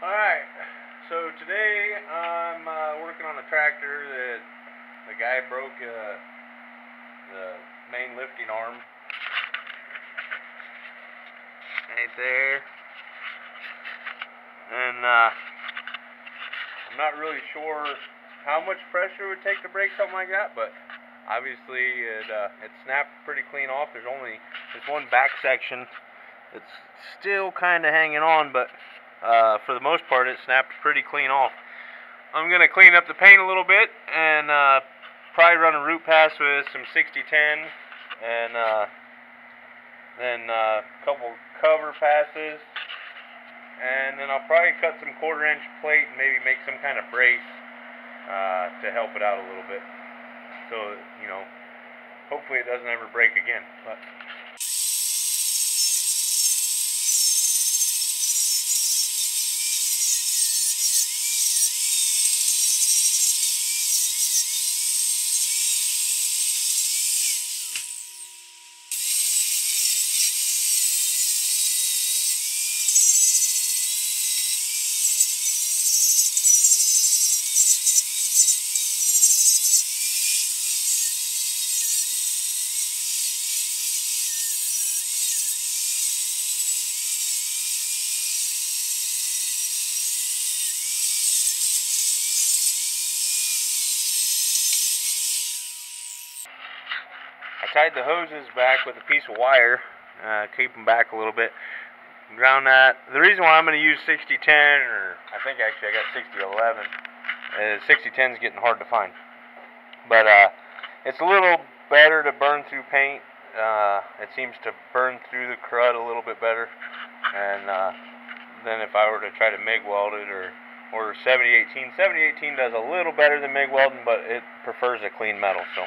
Alright, so today I'm working on a tractor that the guy broke the main lifting arm right there, and I'm not really sure how much pressure it would take to break something like that, but obviously it snapped pretty clean off. There's only this one back section that's still kind of hanging on, but for the most part it snapped pretty clean off. I'm going to clean up the paint a little bit and probably run a root pass with some 6010 and then a couple cover passes, and then I'll probably cut some 1/4 inch plate and maybe make some kind of brace to help it out a little bit, so hopefully it doesn't ever break again. But I tied the hoses back with a piece of wire, keep them back a little bit. Ground that. The reason why I'm going to use 6010, or I think actually I got 6011, is 6010 is getting hard to find. But it's a little better to burn through paint. It seems to burn through the crud a little bit better. And then if I were to try to MIG weld it or 7018, 7018 does a little better than MIG welding, but it prefers a clean metal. So.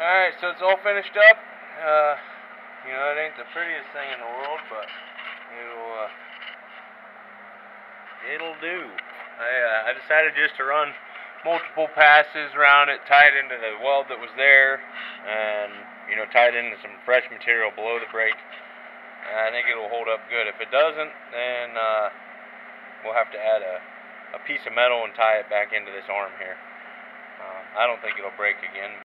Alright, so it's all finished up. It ain't the prettiest thing in the world, but it'll do. I decided just to run multiple passes around it, tie it into the weld that was there, and tie it into some fresh material below the brake. I think it'll hold up good. If it doesn't, then we'll have to add a piece of metal and tie it back into this arm here. I don't think it'll break again.